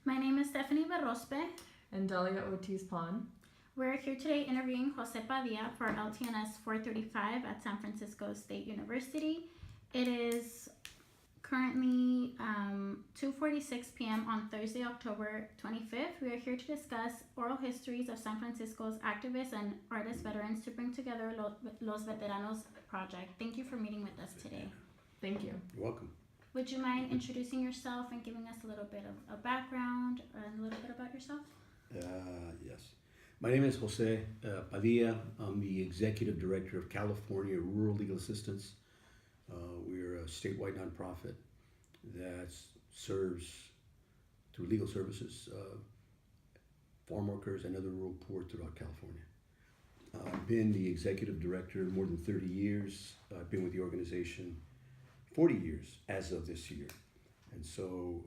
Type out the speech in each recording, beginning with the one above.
My name is Stephanie Barrospe. And Dalia Ortiz Pon. We're here today interviewing Jose Padilla for LTNS 435 at San Francisco State University. It is currently 2:46 p.m. on Thursday, October 25th. We are here to discuss oral histories of San Francisco's activists and artist veterans to bring together Los Veteranos project. Thank you for meeting with us today. Thank you. You're welcome. Would you mind introducing yourself and giving us a little bit of a background and a little bit about yourself? Yes. My name is Jose Padilla. I'm the Executive Director of California Rural Legal Assistance. We're a statewide nonprofit that serves through legal services farm workers and other rural poor throughout California. I've been the Executive Director more than 30 years. I've been with the organization 40 years as of this year. And so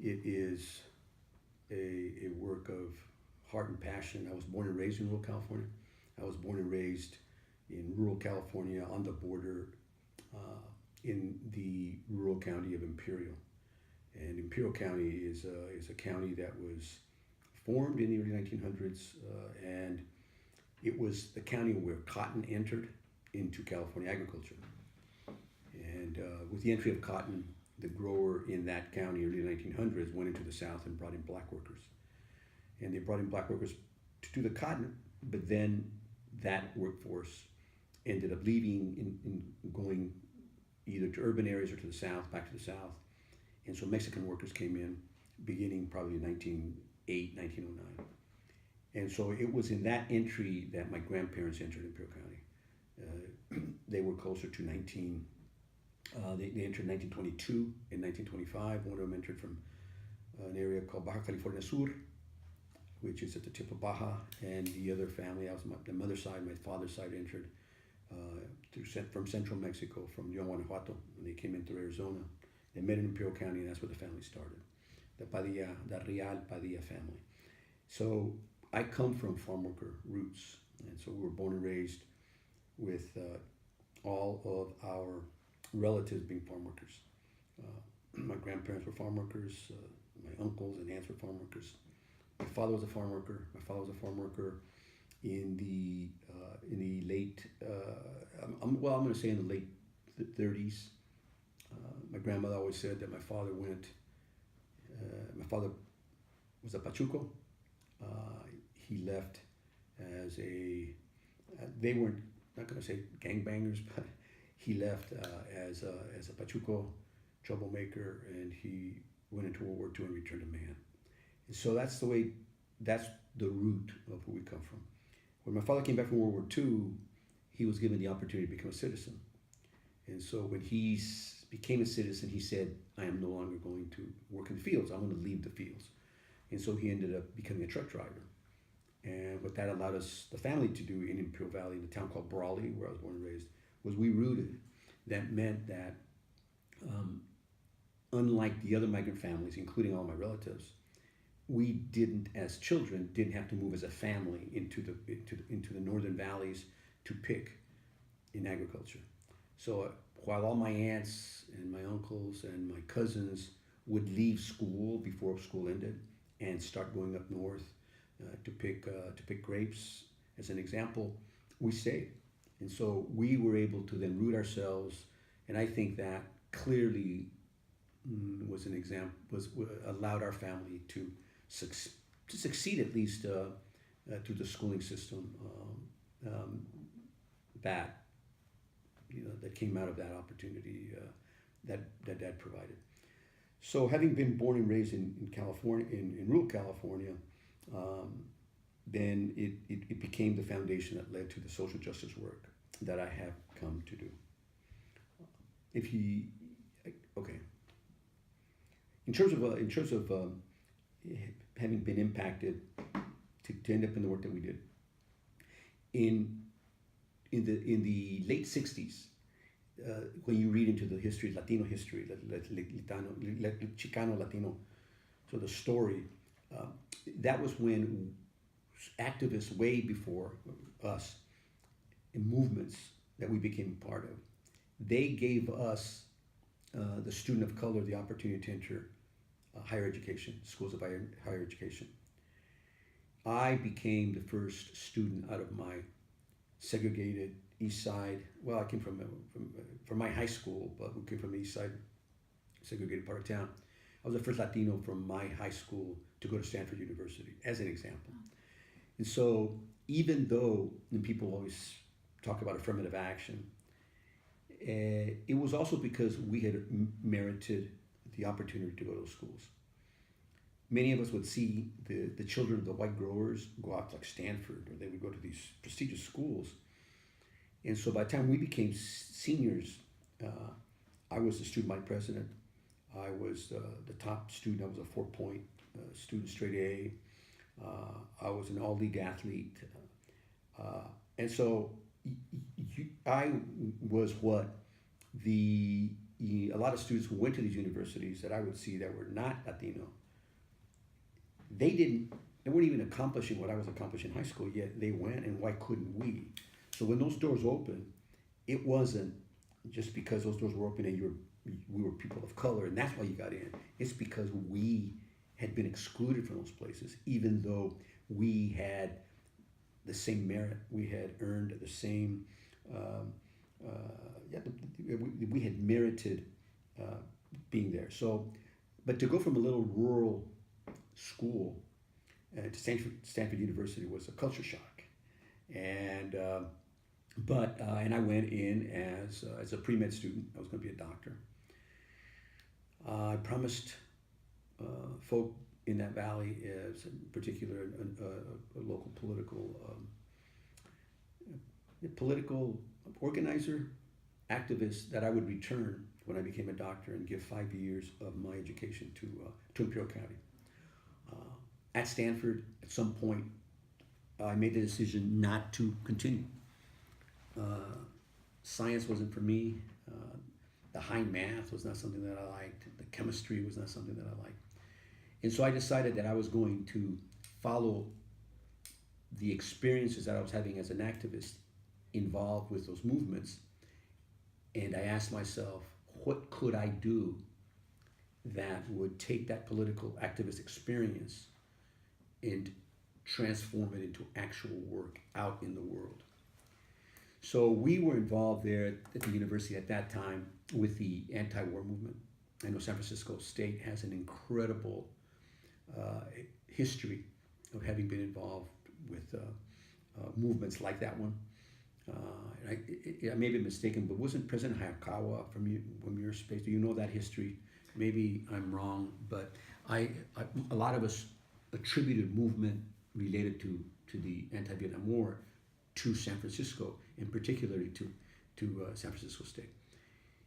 it is a work of heart and passion. I was born and raised in rural California. I was born and raised in rural California on the border in the rural county of Imperial. And Imperial County is a county that was formed in the early 1900s, and it was the county where cotton entered into California agriculture. And with the entry of cotton, the grower in that county, early 1900s, went into the South and brought in black workers. And they brought in black workers to do the cotton, but then that workforce ended up leaving and going either to urban areas or to the South, back to the South. And so Mexican workers came in, beginning probably in 1908, 1909. And so it was in that entry that my grandparents entered Imperial County. They were closer to they entered in 1922 and 1925. One of them entered from an area called Baja California Sur, which is at the tip of Baja, and the other family, I was the mother's side, my father's side, entered from central Mexico, from León, Guanajuato, and they came into Arizona. They met in Imperial County, and that's where the family started, the Real Padilla family. So I come from farm worker roots, and so we were born and raised with all of our relatives being farm workers. My grandparents were farm workers, my uncles and aunts were farm workers. My father was a farm worker. My father was a farm worker in the late, I'm going to say in the late 30s. My grandmother always said that my father was a Pachuco. He left as they weren't, not going to say gangbangers, but he left as a Pachuco troublemaker, and he went into World War II and returned a man. And so that's the root of where we come from. When my father came back from World War II, he was given the opportunity to become a citizen. And so when he became a citizen, he said, I am no longer going to work in the fields. I'm going to leave the fields. And so he ended up becoming a truck driver. And what that allowed us, the family, to do in Imperial Valley, in a town called Brawley, where I was born and raised, was we rooted. That meant that unlike the other migrant families, including all my relatives, we didn't, as children, didn't have to move as a family into the northern valleys to pick in agriculture. So while all my aunts and my uncles and my cousins would leave school before school ended and start going up north to pick grapes, as an example, we stayed. And so we were able to then root ourselves, and I think that clearly was an example, allowed our family to succeed, at least through the schooling system that came out of that opportunity that Dad provided. So having been born and raised in California, in rural California, then it became the foundation that led to the social justice work that I have come to do. In terms of having been impacted to end up in the work that we did in the late 60s, when you read into the history, Latino history, Chicano Latino, so the story, that was when activists way before us, in movements that we became part of, they gave us, the student of color, the opportunity to enter higher education, schools of higher education. I became the first student out of my segregated East Side. Well, I came from my high school, but we came from the East Side, segregated part of town. I was the first Latino from my high school to go to Stanford University, as an example. And so, even though people always talk about affirmative action, it was also because we had merited the opportunity to go to those schools. Many of us would see the children of the white growers go out to like Stanford, or they would go to these prestigious schools. And so by the time we became seniors, I was the student body president. I was the top student. I was a 4-point student, straight A. I was an all-league athlete. And so I was what a lot of students who went to these universities that I would see that were not Latino, they weren't even accomplishing what I was accomplishing in high school, yet they went, and why couldn't we? So when those doors opened, it wasn't just because those doors were open and we were people of color and that's why you got in. It's because we had been excluded from those places, even though we had the same merit, we had earned the same, we had merited being there. So, but to go from a little rural school to Stanford University was a culture shock, and I went in as a pre-med student. I was going to be a doctor. I promised folk in that valley, as in particular a local political organizer, activist, that I would return when I became a doctor and give 5 years of my education to Imperial County. At Stanford, at some point, I made the decision not to continue. Science wasn't for me. The high math was not something that I liked. The chemistry was not something that I liked. And so I decided that I was going to follow the experiences that I was having as an activist involved with those movements. And I asked myself, what could I do that would take that political activist experience and transform it into actual work out in the world? So we were involved there at the university at that time with the anti-war movement. I know San Francisco State has an incredible history of having been involved with movements like that one. I may be mistaken, but wasn't President Hayakawa from your space? Do you know that history? Maybe I'm wrong, but a lot of us attributed movement related to the anti-Vietnam War to San Francisco, and particularly to San Francisco State.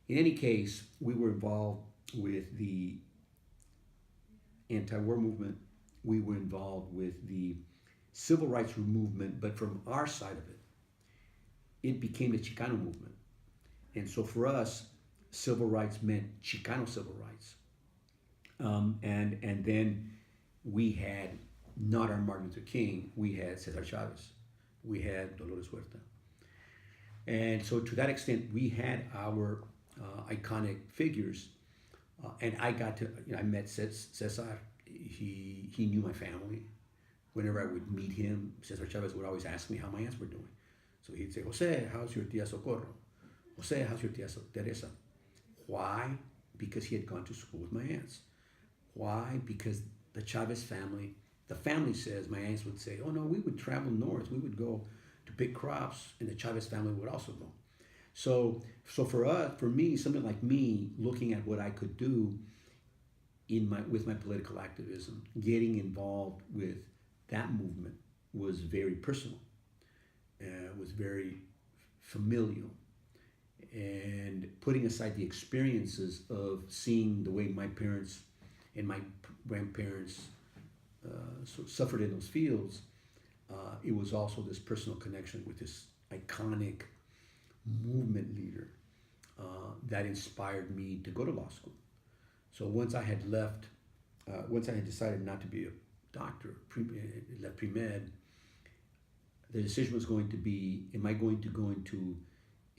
In any case, we were involved with the anti-war movement. We were involved with the civil rights movement, but from our side of it, it became the Chicano movement. And so for us, civil rights meant Chicano civil rights. And then we had not our Martin Luther King, we had Cesar Chavez, we had Dolores Huerta. And so to that extent, we had our iconic figures. And I got to, I met Cesar. He knew my family. Whenever I would meet him, Cesar Chavez would always ask me how my aunts were doing. So he'd say, Jose, how's your tia Socorro? Jose, how's your tia Teresa? Why? Because he had gone to school with my aunts. Why? Because the Chavez family, the family says, my aunts would say, oh no, we would travel north. We would go to pick crops, and the Chavez family would also go. So for me, something like me, looking at what I could do with my political activism, getting involved with that movement was very personal, was very familial, and putting aside the experiences of seeing the way my parents and my grandparents suffered in those fields, it was also this personal connection with this iconic movement leader that inspired me to go to law school. So once I had left, once I had decided not to be a doctor, left pre-med, the decision was going to be, am I going to go into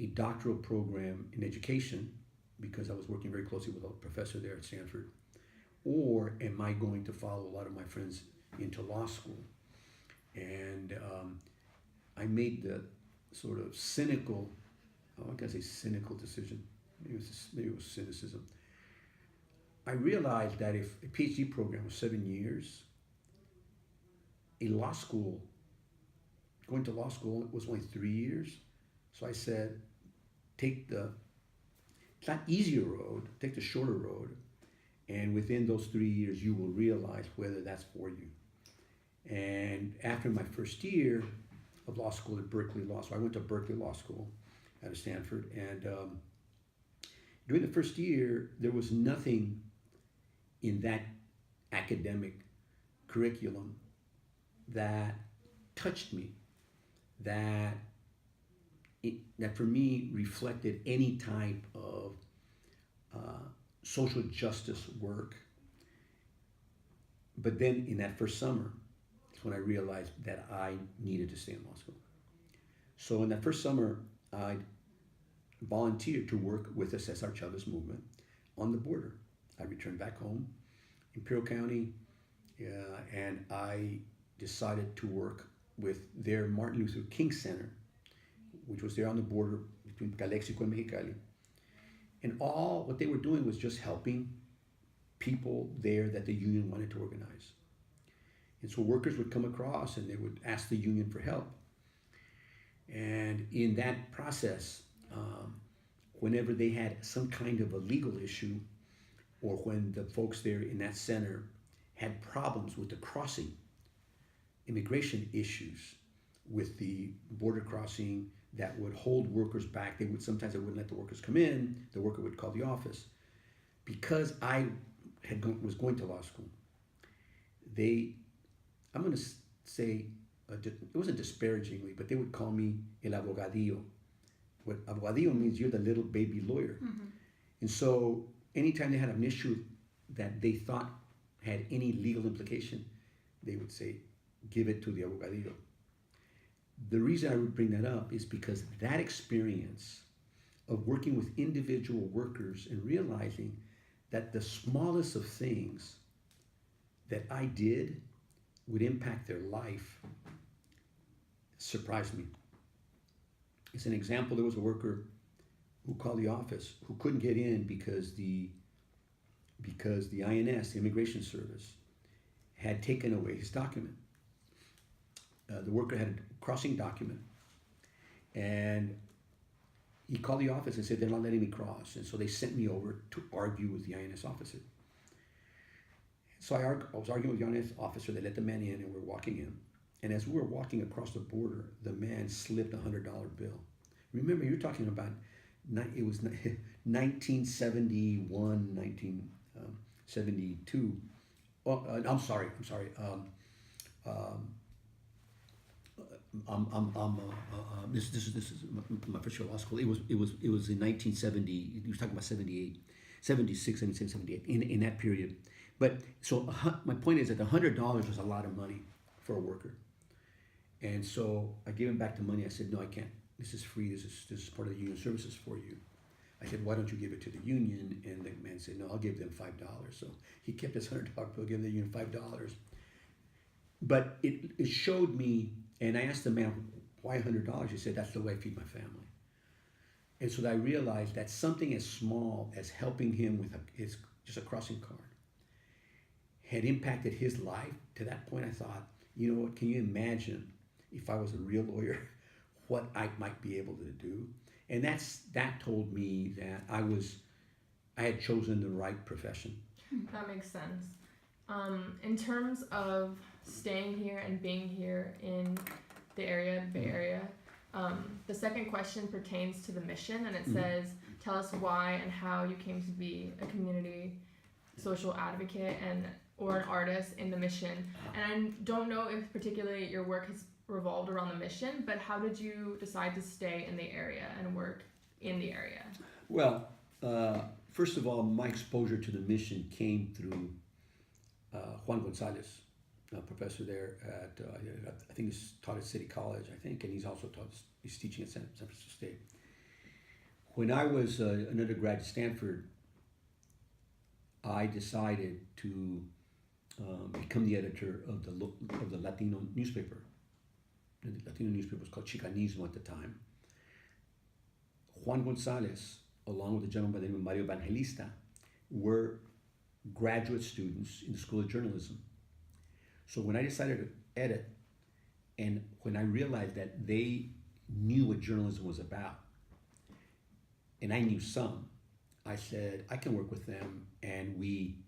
a doctoral program in education, because I was working very closely with a professor there at Stanford, or am I going to follow a lot of my friends into law school? And I made the sort of cynical, I can't say cynical decision, maybe it was cynicism. I realized that if a PhD program was 7 years, a law school, going to law school was only 3 years. So I said, take the, it's not easier road, take the shorter road, and within those 3 years, you will realize whether that's for you. And after my first year of law school at Berkeley Law, so I went to Berkeley Law School out of Stanford, and during the first year, there was nothing in that academic curriculum that touched me, that for me reflected any type of social justice work. But then in that first summer, is when I realized that I needed to stay in law school. So in that first summer, I volunteered to work with the Cesar Chavez movement on the border. I returned back home, Imperial County, and I decided to work with their Martin Luther King Center, which was there on the border between Calexico and Mexicali. And all what they were doing was just helping people there that the union wanted to organize. And so workers would come across and they would ask the union for help. And in that process, whenever they had some kind of a legal issue, or when the folks there in that center had problems with the crossing, immigration issues with the border crossing that would hold workers back, sometimes they wouldn't let the workers come in, the worker would call the office. Because I was going to law school, I'm going to say, it wasn't disparagingly, but they would call me el abogadillo. What abogadillo means, you're the little baby lawyer. Mm-hmm. And so anytime they had an issue that they thought had any legal implication, they would say, give it to the abogadillo. The reason I would bring that up is because that experience of working with individual workers and realizing that the smallest of things that I did would impact their life surprised me. As an example, there was a worker who called the office who couldn't get in because the INS, the Immigration Service, had taken away his document. The worker had a crossing document, and he called the office and said, they're not letting me cross. And so they sent me over to argue with the INS officer. So I was arguing with the INS officer. They let the man in, and we're walking in. And as we were walking across the border, the man slipped a $100 bill. Remember, you're talking about, it was 1971, 1972. I'm sorry. This is my first year of law school. It was in 1970. He was talking about 78, 76, 77, 78 in that period. But so my point is that the $100 was a lot of money for a worker. And so I gave him back the money. I said, no, I can't. This is free. This is part of the union services for you. I said, why don't you give it to the union? And the man said, no, I'll give them $5. So he kept his $100 bill, gave the union $5. But it showed me, and I asked the man, why $100? He said, that's the way I feed my family. And so I realized that something as small as helping him with just a crossing card had impacted his life. To that point, I thought, you know what, can you imagine if I was a real lawyer, what I might be able to do? And that told me that I had chosen the right profession. That makes sense. In terms of staying here and being here in the Bay Area, the second question pertains to the mission, and it says, tell us why and how you came to be a community social advocate or an artist in the mission. And I don't know if particularly your work has revolved around the mission, but how did you decide to stay in the area and work in the area? Well, first of all, my exposure to the mission came through Juan Gonzalez, a professor there at, I think he's taught at City College, and he's also he's teaching at San Francisco State. When I was an undergrad at Stanford, I decided to become the editor of the Latino newspaper. The Latino newspaper was called Chicanismo at the time. Juan Gonzalez, along with a gentleman by the name of Mario Evangelista, were graduate students in the School of Journalism. So when I decided to edit, and when I realized that they knew what journalism was about, and I knew some, I said, I can work with them, and we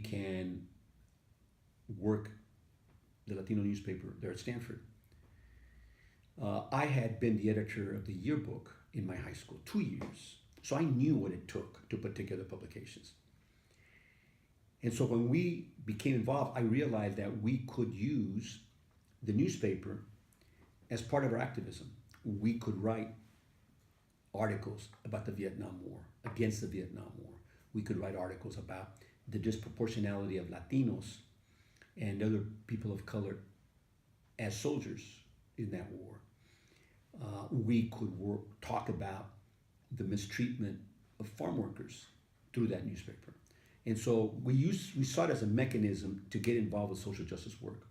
can work the Latino newspaper there at Stanford. I had been the editor of the yearbook in my high school 2 years, so I knew what it took to put together publications. And so when we became involved, I realized that we could use the newspaper as part of our activism. We could write articles about the Vietnam War, against the Vietnam War. We could write articles about the disproportionality of Latinos and other people of color as soldiers in that war. We could talk about the mistreatment of farm workers through that newspaper. And so we saw it as a mechanism to get involved with social justice work.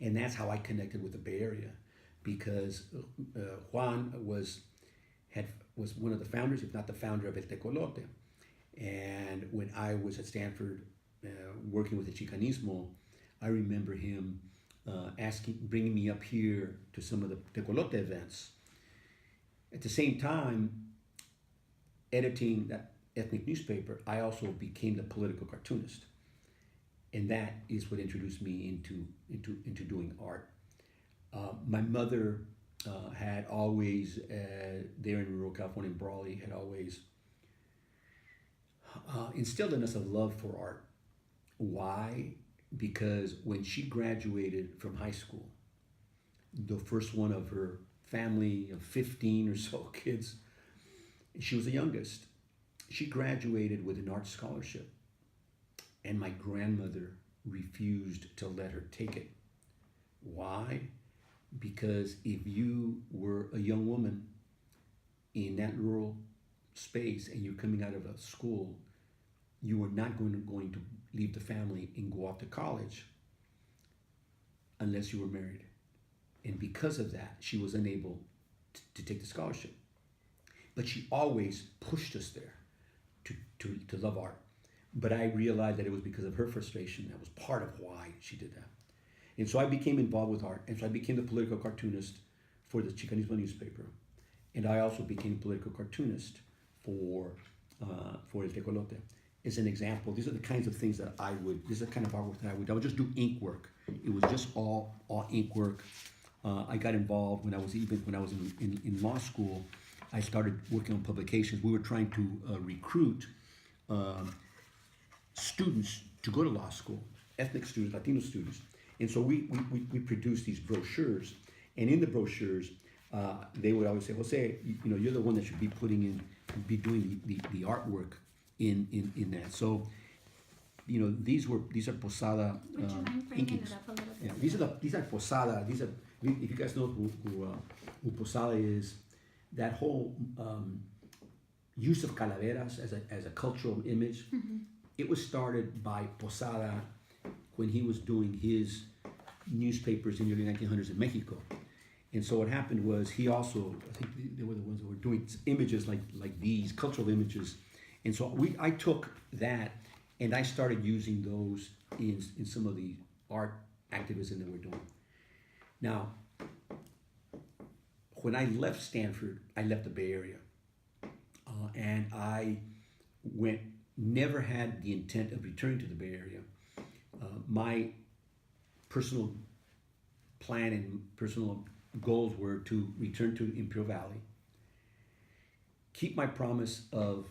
And that's how I connected with the Bay Area, because Juan was one of the founders, if not the founder, of El Tecolote. And when I was at Stanford working with the Chicanismo, I remember him bringing me up here to some of the Tecolote events. At the same time, editing that ethnic newspaper, I also became the political cartoonist. And that is what introduced me into doing art. My mother had always, there in rural California, in Brawley, had always instilled in us a love for art. Why? Because when she graduated from high school, the first one of her family of 15 or so kids, she was the youngest. She graduated with an art scholarship, and my grandmother refused to let her take it. Why? Because if you were a young woman in that rural space and you're coming out of a school, you were not going to leave the family and go off to college unless you were married. And because of that, she was unable to take the scholarship. But she always pushed us there to love art. But I realized that it was because of her frustration. That was part of why she did that. And so I became involved with art. And so I became the political cartoonist for the Chicanismo newspaper. And I also became political cartoonist for El Tecolote. As an example, these are the kinds of things that this is the kind of artwork that I would just do ink work. It was just all ink work. I got involved when I was in law school. I started working on publications. We were trying to recruit students to go to law school, ethnic students, Latino students. And so we produced these brochures. And in the brochures, they would always say, Jose, you're the one that should be doing the artwork in that. So, these are Posada. Would you mind bringing it up a little bit? Yeah, these are Posada. If you guys know who Posada is, that whole use of calaveras as a cultural image, Mm-hmm. it was started by Posada when he was doing his newspapers in the early 1900s in Mexico. And so what happened was he also, I think they were the ones that were doing images like these, cultural images. And so I took that and I started using those in some of the art activism that we're doing. Now, when I left Stanford, I left the Bay Area. And I never had the intent of returning to the Bay Area. My personal plan and personal goals were to return to Imperial Valley, keep my promise of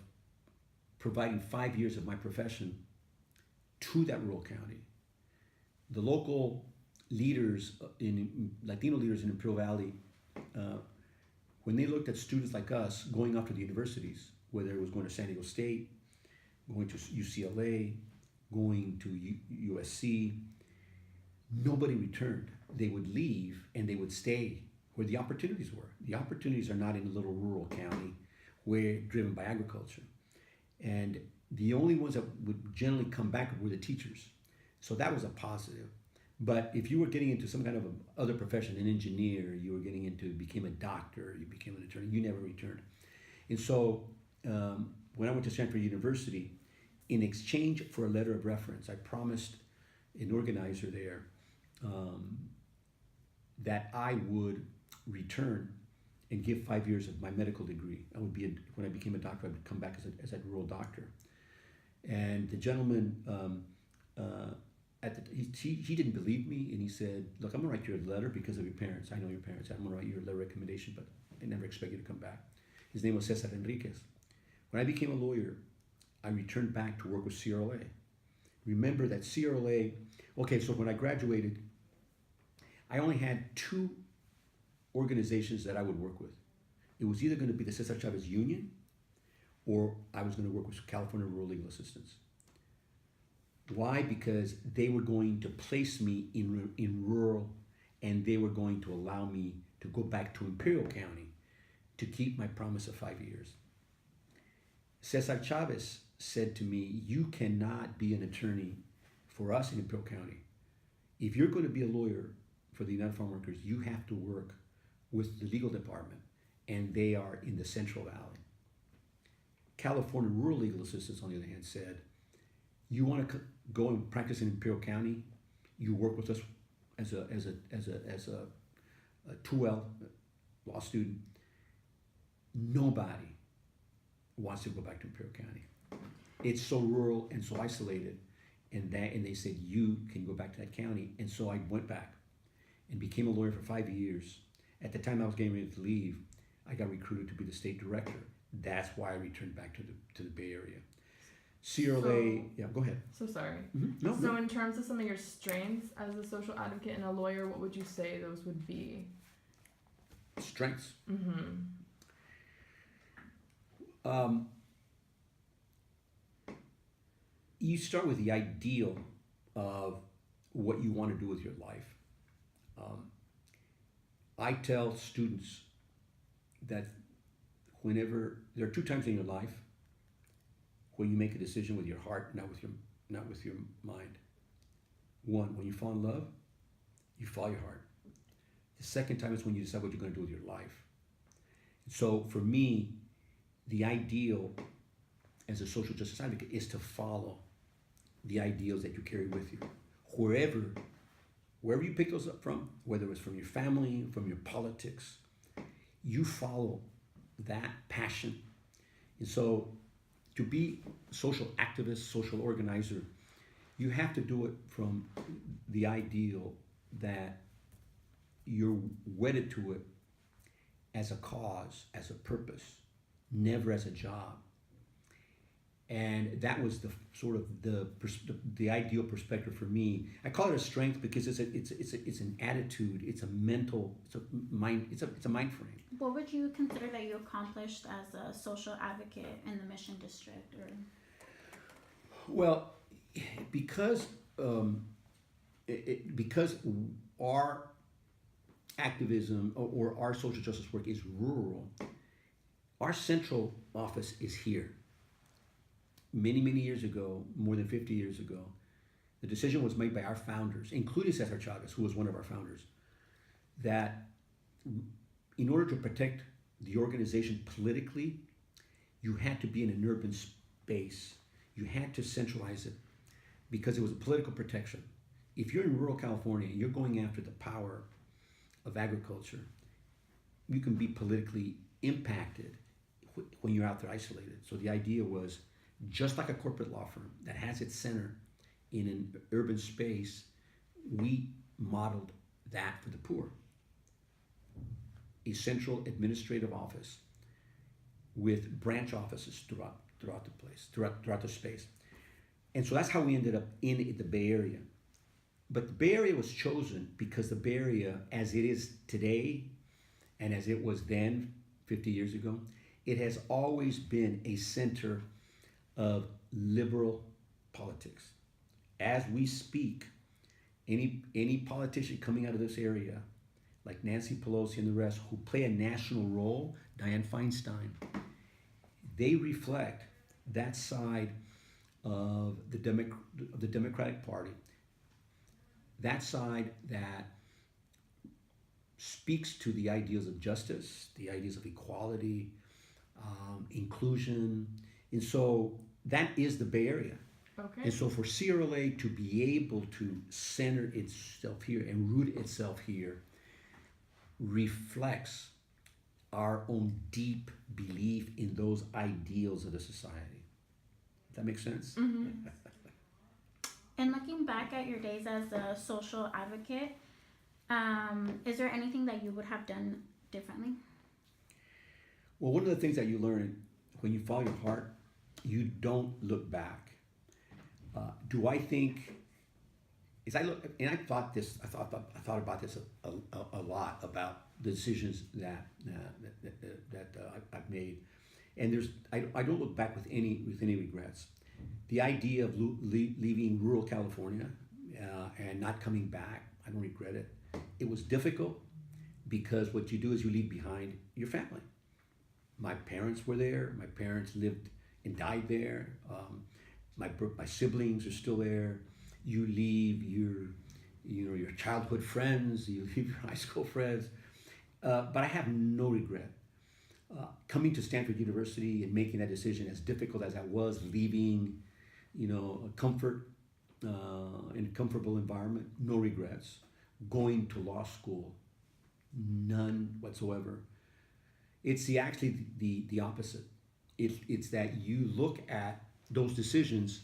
providing 5 years of my profession to that rural county. The local leaders, Latino leaders in Imperial Valley, when they looked at students like us going off to the universities, whether it was going to San Diego State, going to UCLA, going to USC, nobody returned. They would leave and they would stay where the opportunities were. The opportunities are not in a little rural county where driven by agriculture. And the only ones that would generally come back were the teachers. So that was a positive. But if you were getting into some kind of other profession, an engineer, you were getting into, became a doctor, you became an attorney, you never returned. And so when I went to Stanford University, in exchange for a letter of reference, I promised an organizer there that I would return and give 5 years of my medical degree. When I became a doctor, I would come back as a rural doctor. And the gentleman, he didn't believe me, and he said, look, I'm gonna write you a letter because of your parents. I know your parents. I'm gonna write you a letter of recommendation, but I never expect you to come back. His name was Cesar Enriquez. When I became a lawyer, I returned back to work with CRLA. Remember that CRLA, okay, so when I graduated, I only had 2 organizations that I would work with. It was either gonna be the Cesar Chavez Union, or I was gonna work with California Rural Legal Assistance. Why? Because they were going to place me in rural, and they were going to allow me to go back to Imperial County to keep my promise of 5 years. Cesar Chavez said to me, you cannot be an attorney for us in Imperial County. If you're going to be a lawyer for the United Farm Workers, you have to work with the legal department, and they are in the Central Valley. California Rural Legal Assistance, on the other hand, said, you want to go and practice in Imperial County, you work with us as a 2L law student. Nobody wants to go back to Imperial County. It's so rural and so isolated, and they said you can go back to that county. And so I went back and became a lawyer for 5 years. At the time I was getting ready to leave, I got recruited to be the state director. That's why I returned back to the Bay Area. CRLA, yeah, go ahead. So sorry. Mm-hmm. No, so in terms of some of your strengths as a social advocate and a lawyer, what would you say those would be? Strengths. Mm-hmm. You start with the ideal of what you want to do with your life. I tell students that whenever there are 2 times in your life when you make a decision with your heart, not with your mind. 1, when you fall in love, you follow your heart. The second time is when you decide what you're going to do with your life. So for me, the ideal as a social justice advocate is to follow the ideals that you carry with you. Wherever you pick those up from, whether it's from your family, from your politics, you follow that passion. And so to be a social activist, social organizer, you have to do it from the ideal that you're wedded to it as a cause, as a purpose, never as a job. And that was the sort of the ideal perspective for me. I call it a strength because it's an attitude, it's a mental, it's a mind frame. What would you consider that you accomplished as a social advocate in the Mission District? Or well, because our activism or our social justice work is rural, our central office is here. Many years ago, more than 50 years ago, the decision was made by our founders, including Cesar Chavez, who was one of our founders, that in order to protect the organization politically, you had to be in an urban space. You had to centralize it because it was a political protection. If you're in rural California and you're going after the power of agriculture, you can be politically impacted when you're out there isolated. So the idea was, just like a corporate law firm that has its center in an urban space, we modeled that for the poor. A central administrative office with branch offices throughout the place, throughout the space. And so that's how we ended up in the Bay Area. But the Bay Area was chosen because the Bay Area, as it is today and as it was then 50 years ago, it has always been a center of liberal politics. As we speak, any politician coming out of this area, like Nancy Pelosi and the rest, who play a national role, Dianne Feinstein, they reflect that side of the Democratic Party, that side that speaks to the ideals of justice, the ideas of equality, inclusion. And so that is the Bay Area. Okay. And so for CRLA to be able to center itself here and root itself here reflects our own deep belief in those ideals of the society. Does that make sense? Mm-hmm. And looking back at your days as a social advocate, is there anything that you would have done differently? Well, one of the things that you learn when you follow your heart, you don't look back. Do I think? As I look, and I thought about this a lot about the decisions that I've made, and I don't look back with any regrets. The idea of leaving rural California and not coming back, I don't regret it. It was difficult because what you do is you leave behind your family. My parents were there. My parents lived and died there. My siblings are still there. You leave your childhood friends. You leave your high school friends. But I have no regret. Coming to Stanford University and making that decision, as difficult as that was, leaving, a comfort in a comfortable environment, no regrets. Going to law school, none whatsoever. It's actually the opposite. It's that you look at those decisions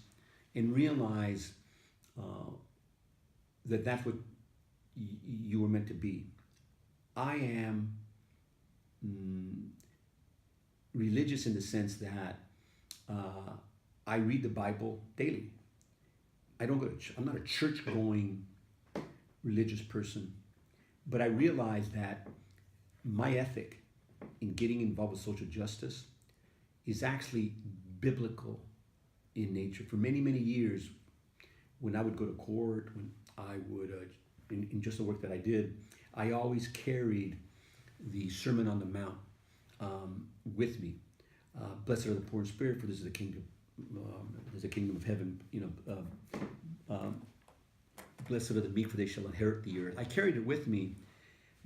and realize that that's what you were meant to be. I am religious in the sense that I read the Bible daily. I don't go to I'm not a church-going religious person, but I realize that my ethic in getting involved with social justice is actually biblical in nature. For many, many years, when I would go to court, when I would, in just the work that I did, I always carried the Sermon on the Mount with me. Blessed are the poor in spirit, for this is the kingdom. There's a kingdom of heaven. Blessed are the meek, for they shall inherit the earth. I carried it with me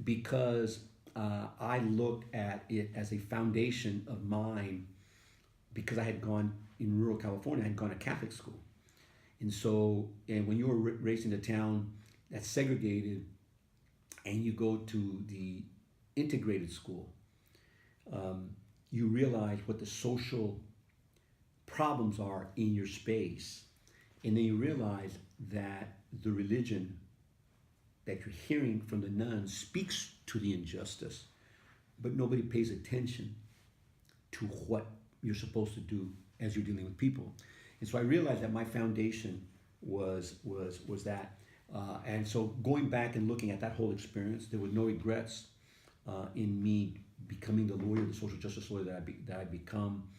because I looked at it as a foundation of mine. Because I had gone in rural California, I had gone to Catholic school, and when you were raised in a town that's segregated, and you go to the integrated school, you realize what the social problems are in your space. And then you realize that the religion that you're hearing from the nuns speaks to the injustice, but nobody pays attention to what you're supposed to do as you're dealing with people. And so I realized that my foundation was that. And so going back and looking at that whole experience, there were no regrets in me becoming the lawyer, the social justice lawyer that I become,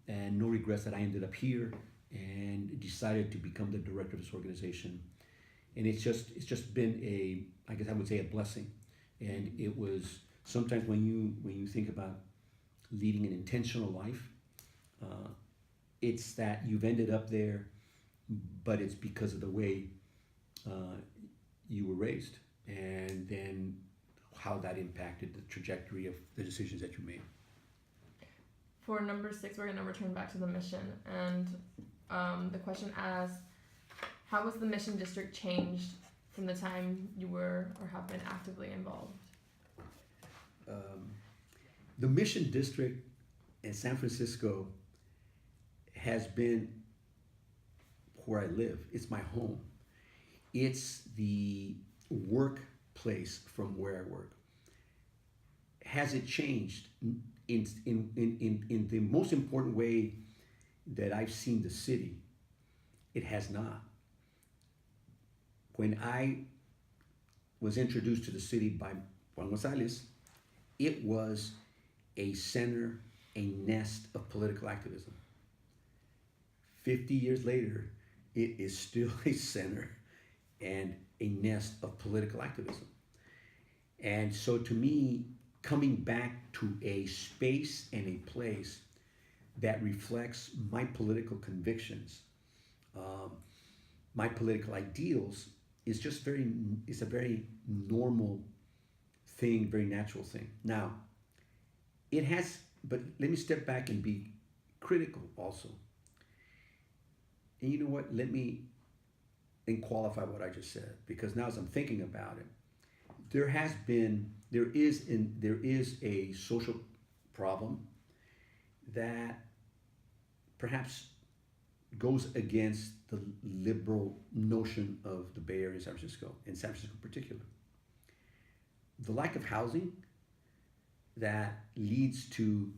and no regrets that I ended up here and decided to become the director of this organization. And it's just been I guess I would say a blessing. And it was sometimes when you think about leading an intentional life, it's that you've ended up there, but it's because of the way you were raised, and then how that impacted the trajectory of the decisions that you made. For number 6, we're going to return back to the mission. And the question asks, how was the mission district changed from the time you were or have been actively involved? The mission district in San Francisco has been where I live. It's my home. It's the workplace from where I work. Has it changed? In the most important way that I've seen the city, it has not. When I was introduced to the city by Juan Gonzalez, it was a center, a nest of political activism. 50 years later, it is still a center and a nest of political activism. And so to me, coming back to a space and a place that reflects my political convictions, my political ideals, is just it's a very normal thing, very natural thing. Now, it has, but let me step back and be critical also. And you know what? Let me and qualify what I just said, because now as I'm thinking about it, there is a social problem that perhaps goes against the liberal notion of the Bay Area, San Francisco, and San Francisco in particular. The lack of housing that leads to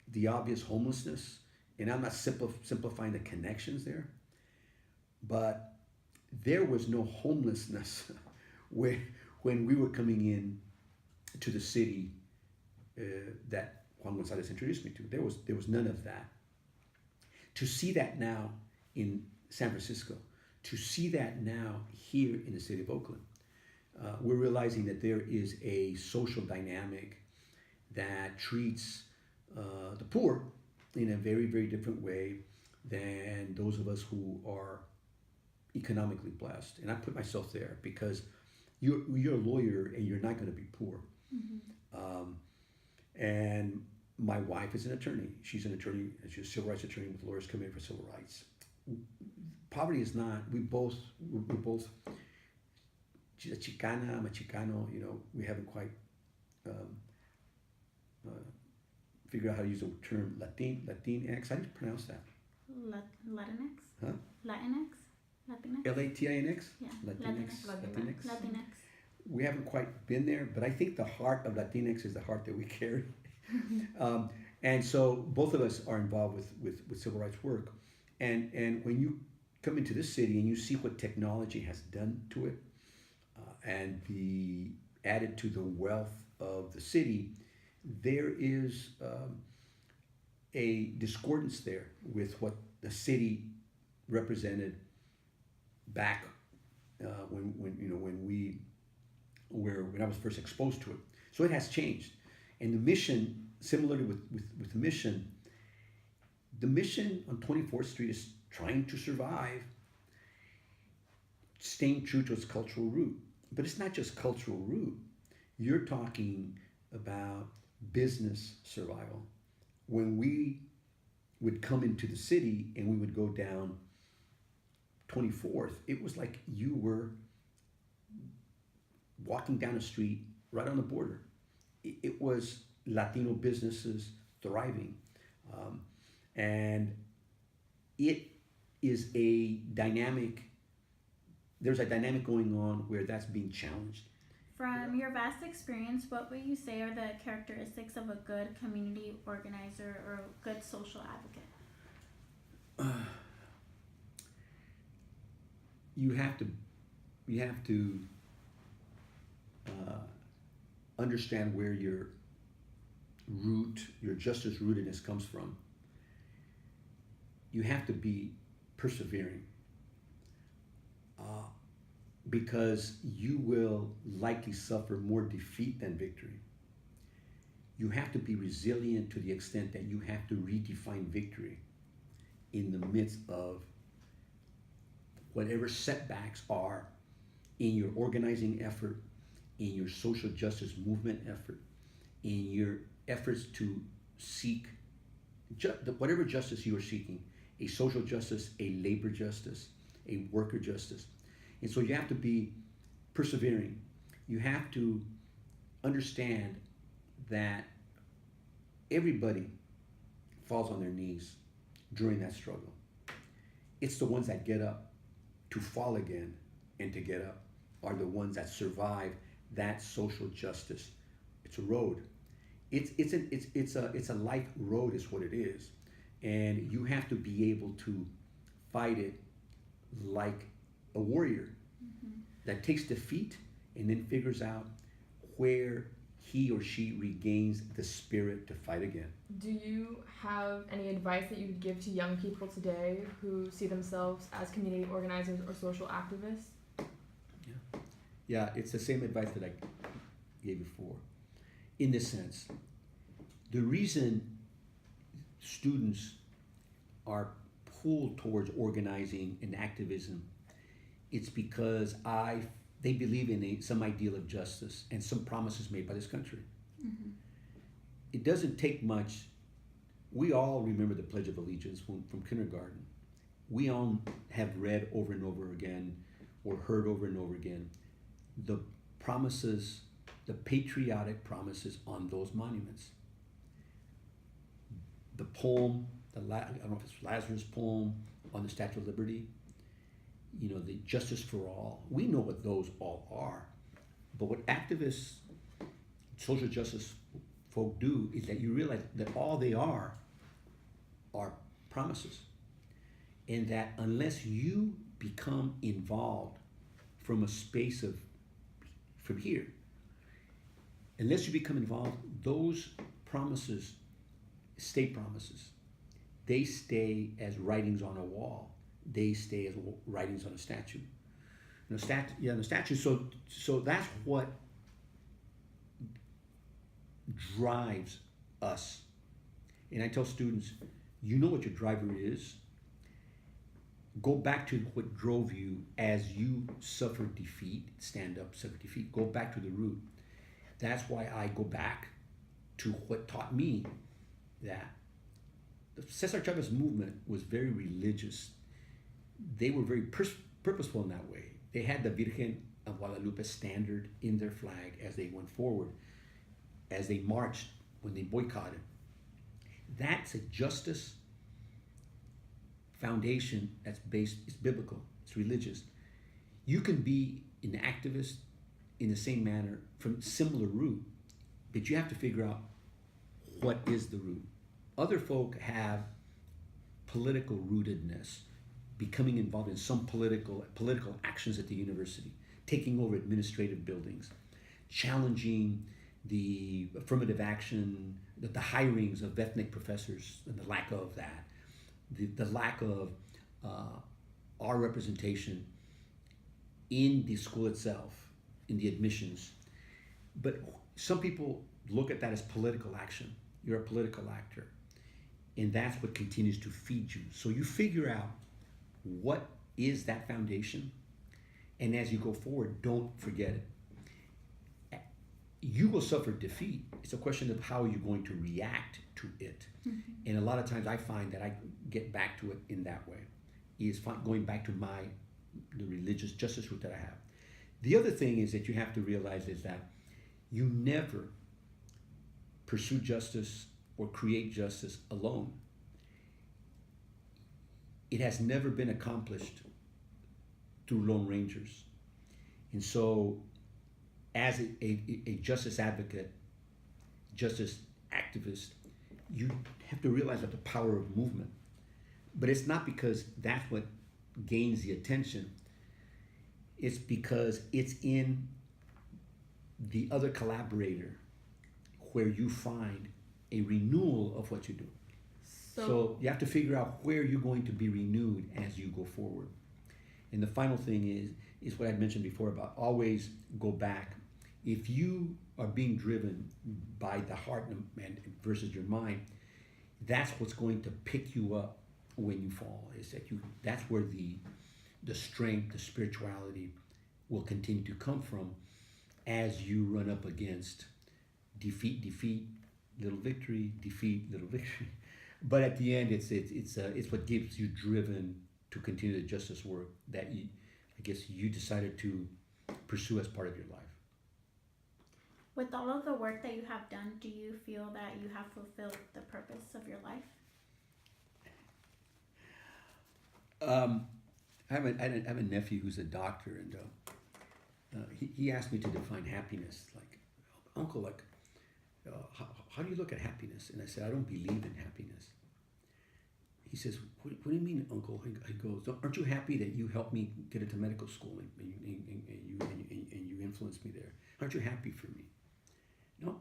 the obvious homelessness, and I'm not simplifying the connections there, but there was no homelessness when we were coming in to the city that Juan Gonzalez introduced me to. There was none of that. To see that now in San Francisco, to see that now here in the city of Oakland, we're realizing that there is a social dynamic that treats the poor in a very, very different way than those of us who are economically blessed. And I put myself there because you're a lawyer and you're not going to be poor. Mm-hmm. And my wife is an attorney. She's an attorney, she's a civil rights attorney with Lawyers Committee for Civil Rights. Poverty is not, we're both, she's a Chicana, I'm a Chicano, we haven't quite figured out how to use the term Latinx. How do you pronounce that? Latinx? Huh? Latinx? Latinx? Latinx? Yeah. Latinx. We haven't quite been there, but I think the heart of Latinx is the heart that we carry. And so both of us are involved with civil rights work. And when you come into this city and you see what technology has done to it, and the added to the wealth of the city, there is a discordance there with what the city represented back when I was first exposed to it. So it has changed. And the mission, similarly with the mission on 24th Street is trying to survive, staying true to its cultural root. But it's not just cultural root. You're talking about business survival. When we would come into the city and we would go down 24th, it was like you were walking down a street right on the border. It was Latino businesses thriving. And it is there's a dynamic going on where that's being challenged. From your vast experience, what would you say are the characteristics of a good community organizer or a good social advocate? You have to understand where your justice rootedness comes from. You have to be persevering, because you will likely suffer more defeat than victory. You have to be resilient to the extent that you have to redefine victory in the midst of whatever setbacks are in your organizing effort, in your social justice movement effort, in your efforts to seek whatever justice you are seeking, a social justice, a labor justice, a worker justice. And so you have to be persevering. You have to understand that everybody falls on their knees during that struggle. It's the ones that get up to fall again and to get up are the ones that survive that social justice. It's a road. It's a life road is what it is. And you have to be able to fight it like a warrior that takes defeat and then figures out where he or she regains the spirit to fight again. Do you have any advice that you could give to young people today who see themselves as community organizers or social activists? Yeah, it's the same advice that I gave before. In this sense, the reason students are pulled towards organizing and activism, it's because they believe in some ideal of justice and some promises made by this country. Mm-hmm. It doesn't take much. We all remember the Pledge of Allegiance from kindergarten. We all have read over and over again or heard over and over again the promises, the patriotic promises on those monuments. The poem, I don't know if it's Lazarus' poem on the Statue of Liberty, the justice for all. We know what those all are. But what activists, social justice folk do is that you realize that all they are promises. And that unless you become involved from a space from here, unless you become involved, those promises, state promises, they stay as writings on a wall. They stay as writings on a statue. The statue. So that's what drives us. And I tell students, you know what your driver is. Go back to what drove you as you suffered defeat. Stand up, suffer defeat. Go back to the root. That's why I go back to what taught me that the Cesar Chavez movement was very religious. They were very purposeful in that way. They had the Virgen of Guadalupe standard in their flag as they went forward, as they marched, when they boycotted. That's a justice foundation that's based, it's biblical, it's religious. You can be an activist in the same manner from similar root, but you have to figure out what is the root. Other folk have political rootedness, becoming involved in some political actions at the university, taking over administrative buildings, challenging the affirmative action, the hirings of ethnic professors and the lack of that, the lack of our representation in the school itself, in the admissions. But some people look at that as political action. You're a political actor. And that's what continues to feed you. So you figure out what is that foundation, and as you go forward, don't forget it. You will suffer defeat. It's a question of how you're going to react to it. Mm-hmm. And a lot of times I find that I get back to it in that way, is going back to the religious justice root that I have. The other thing is that you have to realize is that you never pursue justice or create justice alone. It has never been accomplished through Lone Rangers. And so as a justice advocate, justice activist, you have to realize that the power of movement. But it's not because that's what gains the attention. It's because it's in the other collaborator where you find a renewal of what you do. So you have to figure out where you're going to be renewed as you go forward. And the final thing is what I mentioned before about always go back. If you are being driven by the heart versus your mind, that's what's going to pick you up when you fall. Is that that's where the strength, the spirituality will continue to come from as you run up against defeat, little victory, defeat, little victory. But at the end, it's what gives you driven to continue the justice work that you decided to pursue as part of your life. With all of the work that you have done, do you feel that you have fulfilled the purpose of your life? I have a nephew who's a doctor, and he asked me to define happiness. Like, Uncle, how do you look at happiness? And I said, I don't believe in happiness. He says, what do you mean, Uncle? I go, aren't you happy that you helped me get into medical school and you influenced me there? Aren't you happy for me? No,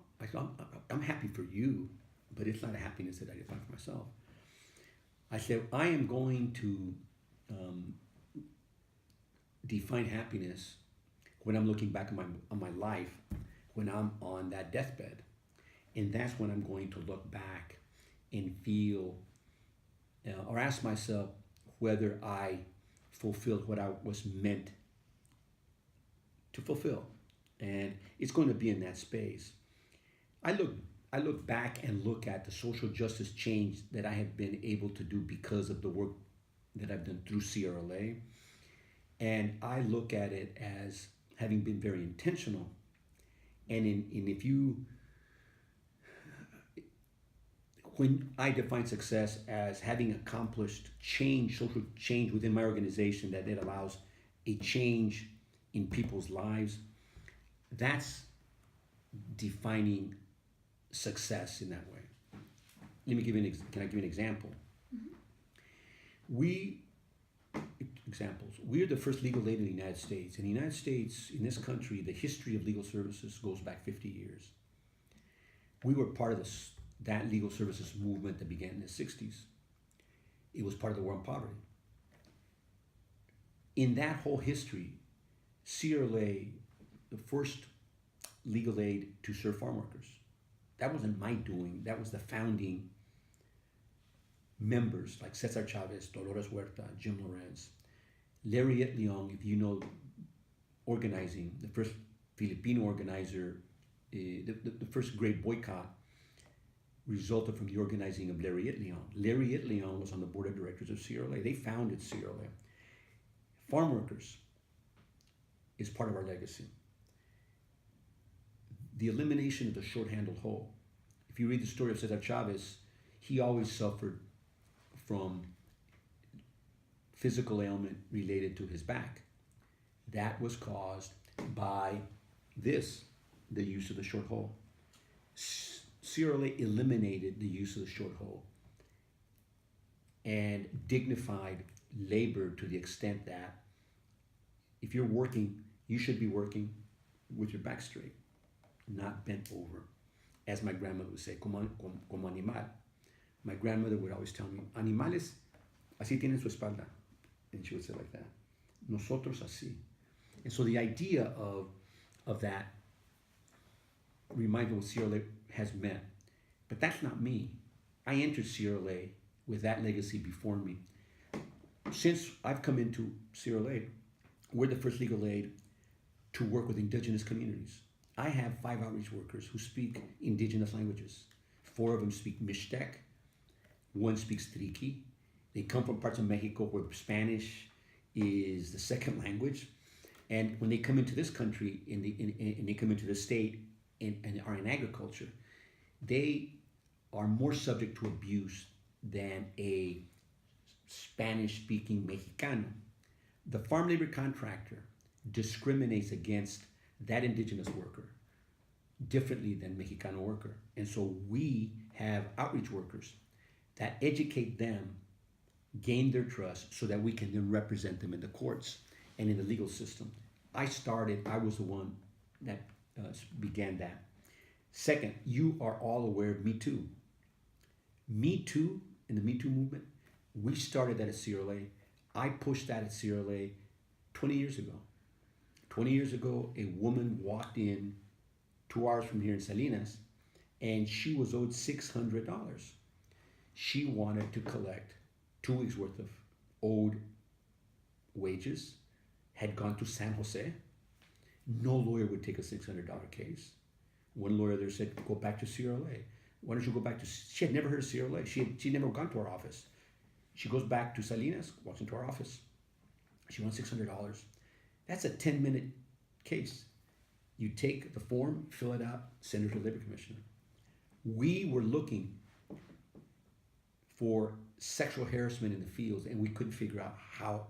I'm happy for you, but it's not a happiness that I define for myself. I said, I am going to define happiness when I'm looking back on my life, when I'm on that deathbed. And that's when I'm going to look back and feel or ask myself whether I fulfilled what I was meant to fulfill. And it's going to be in that space. I look back and look at the social justice change that I have been able to do because of the work that I've done through CRLA. And I look at it as having been very intentional. And if you, when I define success as having accomplished change, social change within my organization, that it allows a change in people's lives, that's defining success in that way. Let me give you can I give you an example? We are the first legal aid in the United States. In the United States, in this country, the history of legal services goes back 50 years. We were part of that legal services movement that began in the 60s. It was part of the war on poverty. In that whole history, CRLA, the first legal aid to serve farm workers. That wasn't my doing. That was the founding members like Cesar Chavez, Dolores Huerta, Jim Lorenz, Larry Leong, if you know organizing, the first Filipino organizer, the first great boycott resulted from the organizing of Larry Leong. Larry Leong was on the board of directors of CRLA. They founded CRLA. Farm workers is part of our legacy. The elimination of the short-handled hoe. If you read the story of Cesar Chavez, he always suffered from physical ailment related to his back. That was caused by the use of the short hoe. CRLA eliminated the use of the short hoe and dignified labor to the extent that if you're working, you should be working with your back straight, not bent over. As my grandmother would say, como animal. My grandmother would always tell me, animales así tienen su espalda. And she would say like that. Nosotros así. And so the idea of that reminds me what CRLA has meant. But that's not me. I entered CRLA with that legacy before me. Since I've come into CRLA, we're the first legal aid to work with indigenous communities. I have 5 outreach workers who speak indigenous languages. 4 of them speak Mixtec. 1 speaks Triqui. They come from parts of Mexico where Spanish is the second language. And when they come into this country and they come into the state and are in agriculture, they are more subject to abuse than a Spanish-speaking Mexicano. The farm labor contractor discriminates against that indigenous worker differently than Mexicano worker. And so we have outreach workers that educate them, gain their trust, so that we can then represent them in the courts and in the legal system. I was the one that began that. Second, you are all aware of Me Too. Me Too and the Me Too movement, we started that at CRLA. I pushed that at CRLA 20 years ago. 20 years ago, a woman walked in 2 hours from here in Salinas, and she was owed $600. She wanted to collect 2 weeks worth of owed wages, had gone to San Jose. No lawyer would take a $600 case. One lawyer there said, go back to CRLA. Why don't you go back to, she had never heard of CRLA. She'd never gone to our office. She goes back to Salinas, walks into our office. She wants $600. That's a 10-minute case. You take the form, fill it out, send it to the Labor Commissioner. We were looking for sexual harassment in the fields, and we couldn't figure out how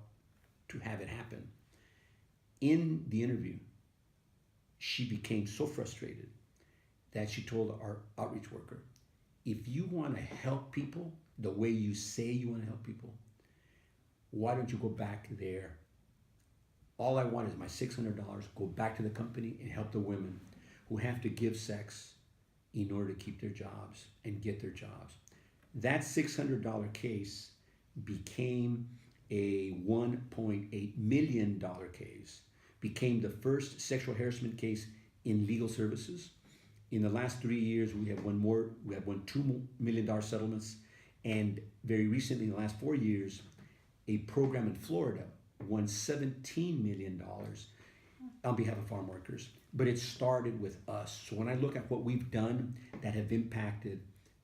to have it happen. In the interview, she became so frustrated that she told our outreach worker, if you want to help people the way you say you want to help people, why don't you go back there? All I want is my $600, go back to the company and help the women who have to give sex in order to keep their jobs and get their jobs. That $600 case became a $1.8 million case, became the first sexual harassment case in legal services In the last 3 years, we have won $2 million settlements. And very recently, in the last 4 years, a program in Florida won $17 million on behalf of farm workers. But it started with us. So when I look at what we've done that have impacted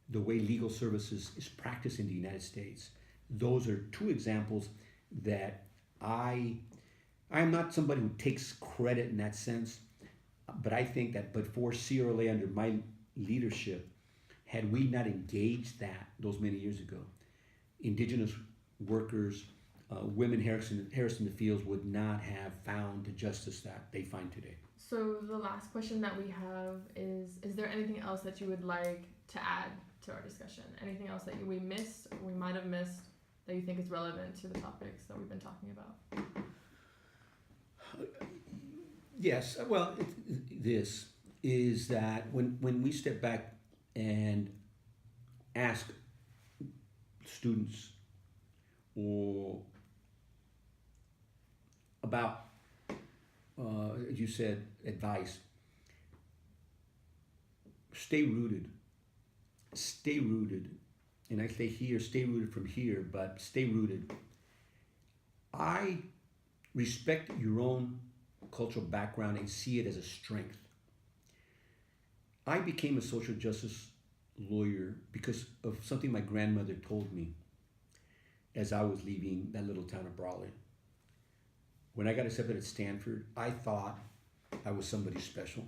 the way legal services is practiced in the United States, those are two examples that I am not somebody who takes credit in that sense, but I think that but for CRLA under my leadership, had we not engaged those many years ago, indigenous workers, women harassed in the fields would not have found the justice that they find today. So the last question that we have is there anything else that you would like to add to our discussion? Anything else that we missed or we might have missed that you think is relevant to the topics that we've been talking about? Yes, well, this is that when we step back and ask students or about, as you said, advice, stay rooted. Stay rooted. And I say here, stay rooted from here, but stay rooted. I respect your own cultural background and see it as a strength. I became a social justice lawyer because of something my grandmother told me as I was leaving that little town of Brawley. When I got accepted at Stanford, I thought I was somebody special.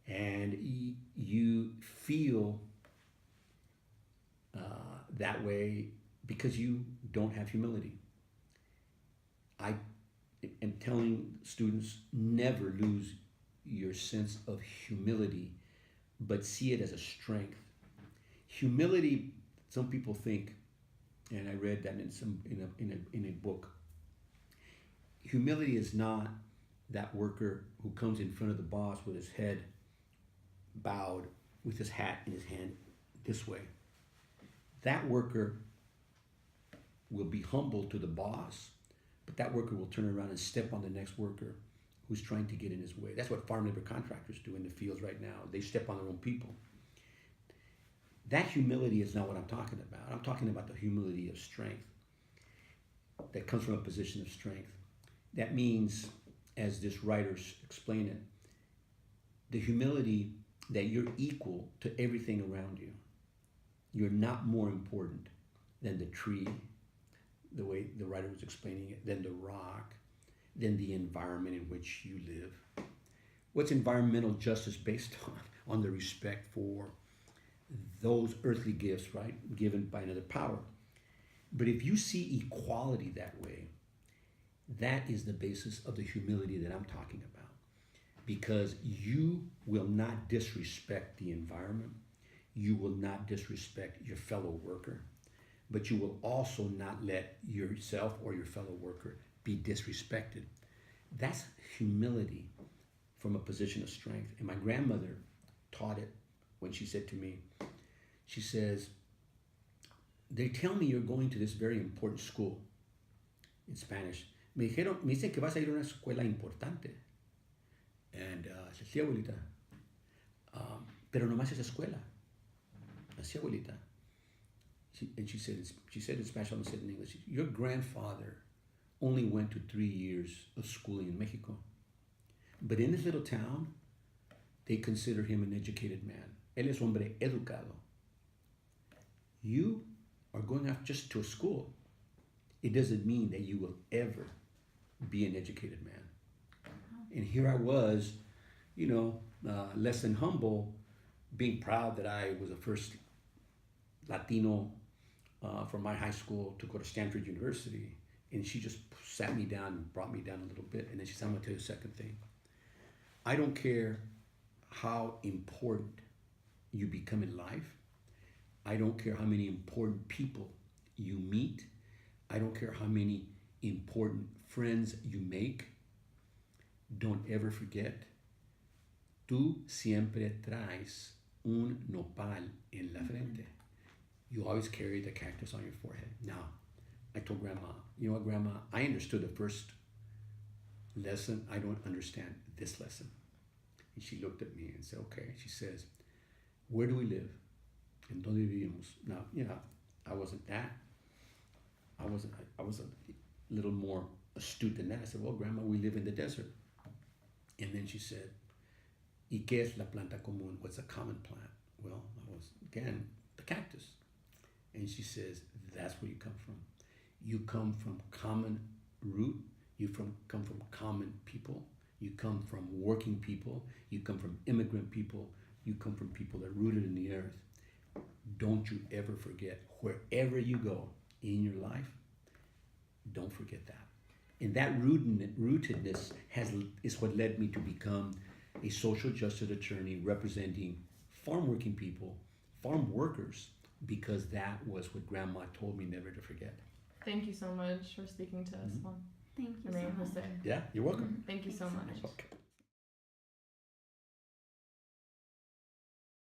And you feel that way because you don't have humility. I am telling students, never lose your sense of humility, but see it as a strength. Humility, some people think, and I read that in a book. Humility is not that worker who comes in front of the boss with his head bowed, with his hat in his hand this way. That worker will be humble to the boss, but that worker will turn around and step on the next worker who's trying to get in his way. That's what farm labor contractors do in the fields right now. They step on their own people. That humility is not what I'm talking about. I'm talking about the humility of strength that comes from a position of strength. That means, as this writer explained it, the humility that you're equal to everything around you. You're not more important than the tree, the way the writer was explaining it, than the rock, than the environment in which you live. What's environmental justice based on? On the respect for those earthly gifts, right, given by another power. But if you see equality that way, that is the basis of the humility that I'm talking about. Because you will not disrespect the environment, you will not disrespect your fellow worker, but you will also not let yourself or your fellow worker be disrespected. That's humility from a position of strength. And my grandmother taught it when she said to me, she says, they tell me you're going to this very important school. In Spanish, me dicen que vas a ir a una escuela importante. And I said, sí, abuelita. Pero nomás es escuela. Así, abuelita. She said in Spanish, I almost said in English, your grandfather only went to 3 years of schooling in Mexico. But in this little town, they consider him an educated man. Él es hombre educado. You are going off just to a school. It doesn't mean that you will ever be an educated man. And here I was, less than humble, being proud that I was the first Latino from my high school to go to Stanford University. And she just sat me down and brought me down a little bit. And then she said, I'm going to tell you a second thing. I don't care how important you become in life. I don't care how many important people you meet. I don't care how many important friends you make. Don't ever forget, tú siempre traes un nopal en la frente. You always carry the cactus on your forehead. Now, I told Grandma, you know what, Grandma? I understood the first lesson. I don't understand this lesson. And she looked at me and said, okay. She says, where do we live? En donde vivimos? Now, I wasn't that. I was a little more astute than that. I said, well, Grandma, we live in the desert. And then she said, ¿Y qué es la planta común? What's a common plant? Well, I was, again, the cactus. And she says, that's where you come from. You come from common root. You come from common people. You come from working people. You come from immigrant people. You come from people that are rooted in the earth. Don't you ever forget, wherever you go in your life, don't forget that. And that rootedness is what led me to become a social justice attorney representing farm working people, farm workers, because that was what Grandma told me never to forget. Thank you so much for speaking to us, Juan. Thank you Maria so much. Jose. Yeah, you're welcome. Thank you so much. Okay.